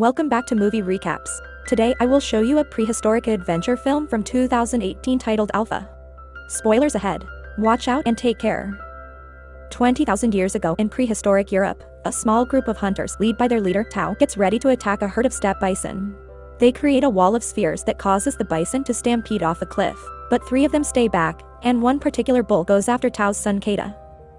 Welcome back to Movie Recaps. Today I will show you a prehistoric adventure film from 2018 titled Alpha. Spoilers ahead. Watch out and take care. 20,000 years ago in prehistoric Europe, a small group of hunters, led by their leader Tao, gets ready to attack a herd of steppe bison. They create a wall of spheres that causes the bison to stampede off a cliff, but 3 of them stay back, and one particular bull goes after Tao's son Keda.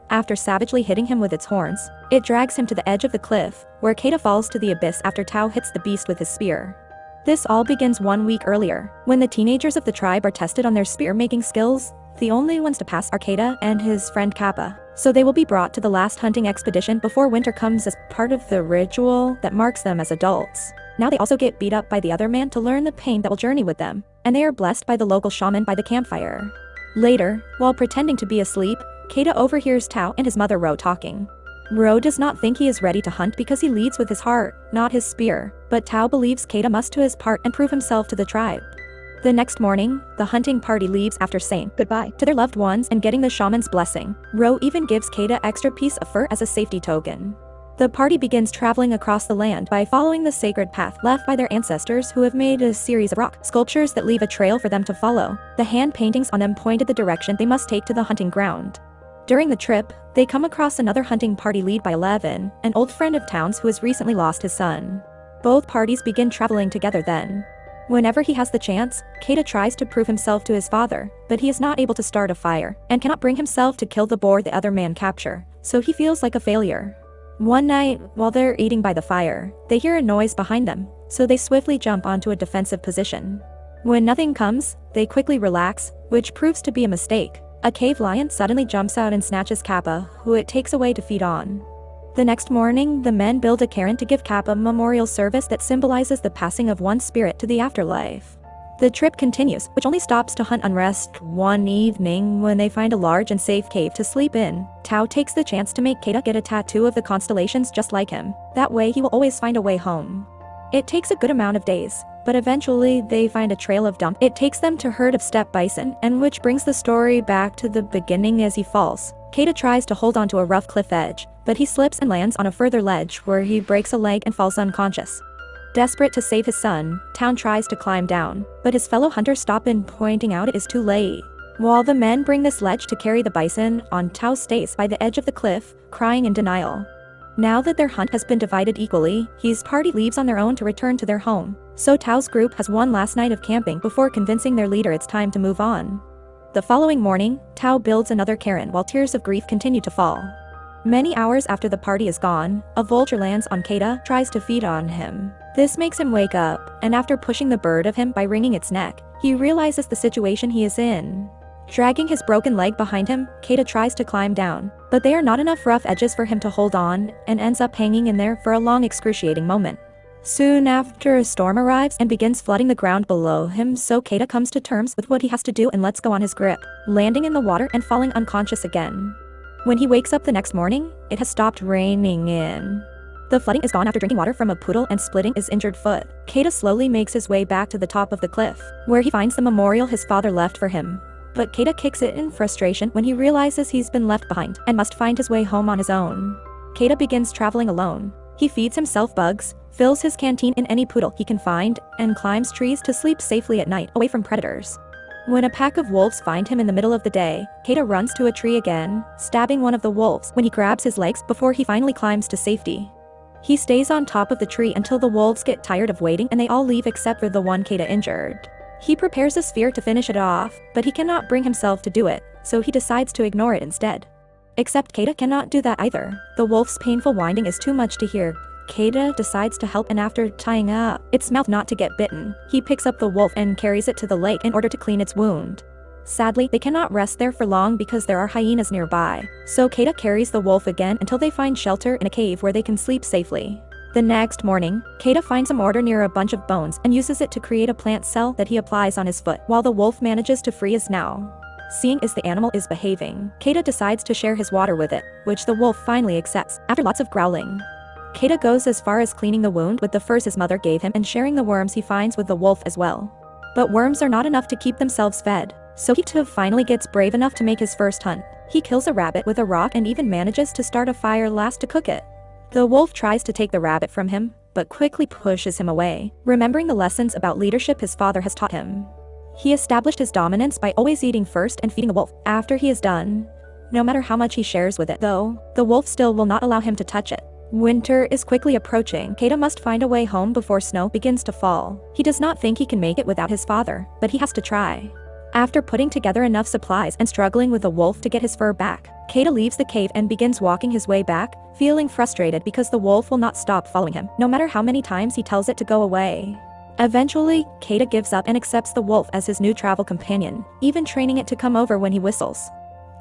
After savagely hitting him with its horns, it drags him to the edge of the cliff, where Keda falls to the abyss after Tao hits the beast with his spear. This all begins 1 week earlier, when the teenagers of the tribe are tested on their spear-making skills. The only ones to pass are Keda and his friend Kappa, so they will be brought to the last hunting expedition before winter comes as part of the ritual that marks them as adults. Now they also get beat up by the other man to learn the pain that will journey with them, and they are blessed by the local shaman by the campfire. Later, while pretending to be asleep, Keda overhears Tao and his mother Ro talking. Ro does not think he is ready to hunt because he leads with his heart, not his spear, but Tao believes Keda must do his part and prove himself to the tribe. The next morning, the hunting party leaves after saying goodbye to their loved ones and getting the shaman's blessing. Ro even gives Keda extra piece of fur as a safety token. The party begins traveling across the land by following the sacred path left by their ancestors who have made a series of rock sculptures that leave a trail for them to follow. The hand paintings on them pointed the direction they must take to the hunting ground. During the trip, they come across another hunting party led by 11, an old friend of Towns who has recently lost his son. Both parties begin traveling together then. Whenever he has the chance, Keda tries to prove himself to his father, but he is not able to start a fire, and cannot bring himself to kill the boar the other man capture, so he feels like a failure. One night, while they're eating by the fire, they hear a noise behind them, so they swiftly jump onto a defensive position. When nothing comes, they quickly relax, which proves to be a mistake. A cave lion suddenly jumps out and snatches Kappa, who it takes away to feed on. The next morning, the men build a cairn to give Kappa a memorial service that symbolizes the passing of one spirit to the afterlife. The trip continues, which only stops to hunt unrest one evening when they find a large and safe cave to sleep in. Tao takes the chance to make Keda get a tattoo of the constellations just like him. That way he will always find a way home. It takes a good amount of days, but eventually they find a trail of dump. It takes them to a herd of steppe bison, and which brings the story back to the beginning as he falls. Keda tries to hold onto a rough cliff edge, but he slips and lands on a further ledge where he breaks a leg and falls unconscious. Desperate to save his son, Town tries to climb down, but his fellow hunters stop him, pointing out it is too late. While the men bring this ledge to carry the bison on, Tao stays by the edge of the cliff, crying in denial. Now that their hunt has been divided equally, his party leaves on their own to return to their home. So Tao's group has one last night of camping before convincing their leader it's time to move on. The following morning, Tao builds another cairn while tears of grief continue to fall. Many hours after the party is gone, a vulture lands on Keda, tries to feed on him. This makes him wake up, and after pushing the bird of him by wringing its neck, he realizes the situation he is in. Dragging his broken leg behind him, Keda tries to climb down, but there are not enough rough edges for him to hold on, and ends up hanging in there for a long excruciating moment. Soon after, a storm arrives and begins flooding the ground below him, so Keda comes to terms with what he has to do and lets go on his grip, landing in the water and falling unconscious again. When he wakes up the next morning, it has stopped raining in. The flooding is gone after drinking water from a poodle and splitting his injured foot. Keda slowly makes his way back to the top of the cliff, where he finds the memorial his father left for him. But Keda kicks it in frustration when he realizes he's been left behind and must find his way home on his own. Keda begins traveling alone. He feeds himself bugs, fills his canteen in any poodle he can find, and climbs trees to sleep safely at night, away from predators. When a pack of wolves find him in the middle of the day, Keda runs to a tree again, stabbing one of the wolves when he grabs his legs before he finally climbs to safety. He stays on top of the tree until the wolves get tired of waiting and they all leave except for the one Keda injured. He prepares a spear to finish it off, but he cannot bring himself to do it, so he decides to ignore it instead. Except Keda cannot do that either. The wolf's painful whining is too much to hear. Keda decides to help, and after tying up its mouth not to get bitten, he picks up the wolf and carries it to the lake in order to clean its wound. Sadly, they cannot rest there for long because there are hyenas nearby, so Keda carries the wolf again until they find shelter in a cave where they can sleep safely. The next morning, Keda finds some mortar near a bunch of bones and uses it to create a plant cell that he applies on his foot, while the wolf manages to free his now. Seeing as the animal is behaving, Keda decides to share his water with it, which the wolf finally accepts, after lots of growling. Keda goes as far as cleaning the wound with the furs his mother gave him and sharing the worms he finds with the wolf as well. But worms are not enough to keep themselves fed, so he too finally gets brave enough to make his first hunt. He kills a rabbit with a rock and even manages to start a fire last to cook it. The wolf tries to take the rabbit from him, but quickly pushes him away, remembering the lessons about leadership his father has taught him. He established his dominance by always eating first and feeding the wolf after he is done. No matter how much he shares with it, though, the wolf still will not allow him to touch it. Winter is quickly approaching. Kodi must find a way home before snow begins to fall. He does not think he can make it without his father, but he has to try. After putting together enough supplies and struggling with the wolf to get his fur back, Kodi leaves the cave and begins walking his way back, feeling frustrated because the wolf will not stop following him, no matter how many times he tells it to go away. Eventually, Kodi gives up and accepts the wolf as his new travel companion, even training it to come over when he whistles.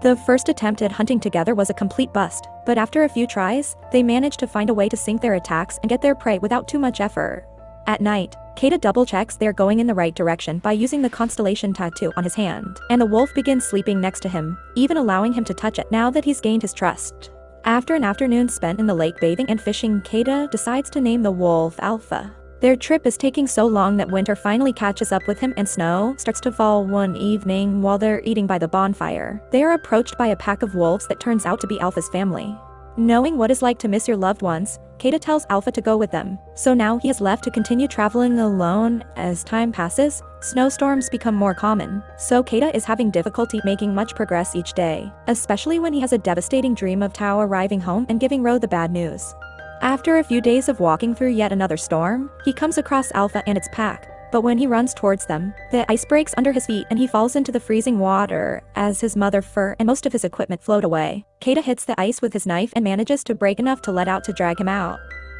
The first attempt at hunting together was a complete bust, but after a few tries, they managed to find a way to sync their attacks and get their prey without too much effort. At night, Kodi double-checks they are going in the right direction by using the constellation tattoo on his hand, and the wolf begins sleeping next to him, even allowing him to touch it now that he's gained his trust. After an afternoon spent in the lake bathing and fishing, Kodi decides to name the wolf Alpha. Their trip is taking so long that winter finally catches up with him and snow starts to fall one evening while they're eating by the bonfire. They are approached by a pack of wolves that turns out to be Alpha's family. Knowing what it's like to miss your loved ones, Kodi tells Alpha to go with them, so now he is left to continue traveling alone. As time passes, snowstorms become more common, so Kodi is having difficulty making much progress each day, especially when he has a devastating dream of Tao arriving home and giving Ro the bad news. After a few days of walking through yet another storm, he comes across Alpha and its pack, but when he runs towards them, the ice breaks under his feet and he falls into the freezing water as his mother fur and most of his equipment float away. Kodi hits the ice with his knife and manages to break enough to let out to drag him out.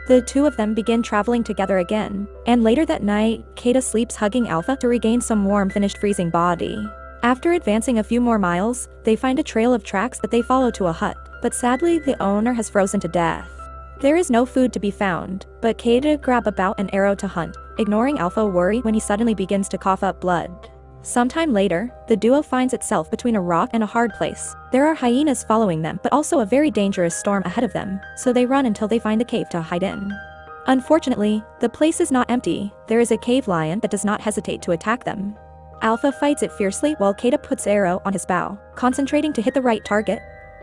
The two of them begin traveling together again, and later that night, Kodi sleeps hugging Alpha to regain some warm finished freezing body. After advancing a few more miles, they find a trail of tracks that they follow to a hut, but sadly the owner has frozen to death. There is no food to be found, but Kodi grabs about an arrow to hunt, ignoring Alpha's worry when he suddenly begins to cough up blood. Sometime later, the duo finds itself between a rock and a hard place. There are hyenas following them, but also a very dangerous storm ahead of them, so they run until they find a cave to hide in. Unfortunately, the place is not empty. There is a cave lion that does not hesitate to attack them. Alpha fights it fiercely while Kodi puts arrow on his bow, concentrating to hit the right target.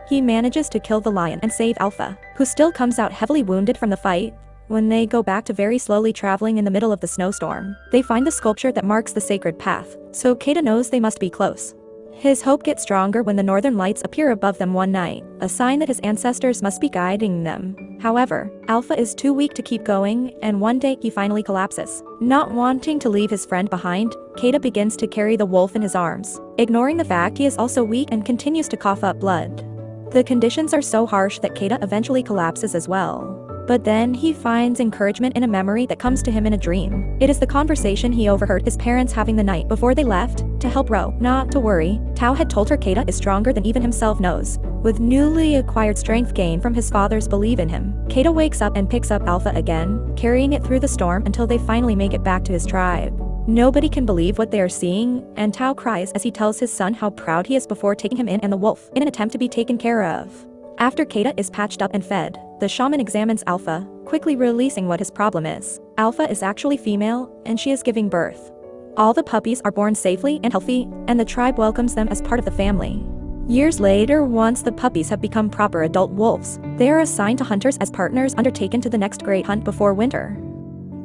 He manages to kill the lion and save Alpha, who still comes out heavily wounded from the fight. When they go back to very slowly traveling in the middle of the snowstorm, they find the sculpture that marks the sacred path, so Kodi knows they must be close. His hope gets stronger when the northern lights appear above them one night, a sign that his ancestors must be guiding them. However, Alpha is too weak to keep going, and one day he finally collapses. Not wanting to leave his friend behind, Kodi begins to carry the wolf in his arms, ignoring the fact he is also weak and continues to cough up blood. The conditions are so harsh that Kodi eventually collapses as well. But then he finds encouragement in a memory that comes to him in a dream. It is the conversation he overheard his parents having the night before they left, to help Ro not to worry. Tao had told her Kodi is stronger than even himself knows, with newly acquired strength gained from his father's belief in him. Kodi wakes up and picks up Alpha again, carrying it through the storm until they finally make it back to his tribe. Nobody can believe what they are seeing, and Tao cries as he tells his son how proud he is before taking him in and the wolf in an attempt to be taken care of. After Kodi is patched up and fed, the shaman examines Alpha, quickly releasing what his problem is. Alpha is actually female, and she is giving birth. All the puppies are born safely and healthy, and the tribe welcomes them as part of the family. Years later, once the puppies have become proper adult wolves, they are assigned to hunters as partners undertaken to the next great hunt before winter.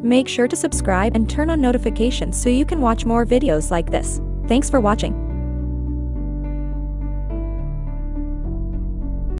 Make sure to subscribe and turn on notifications so you can watch more videos like this. Thanks for watching.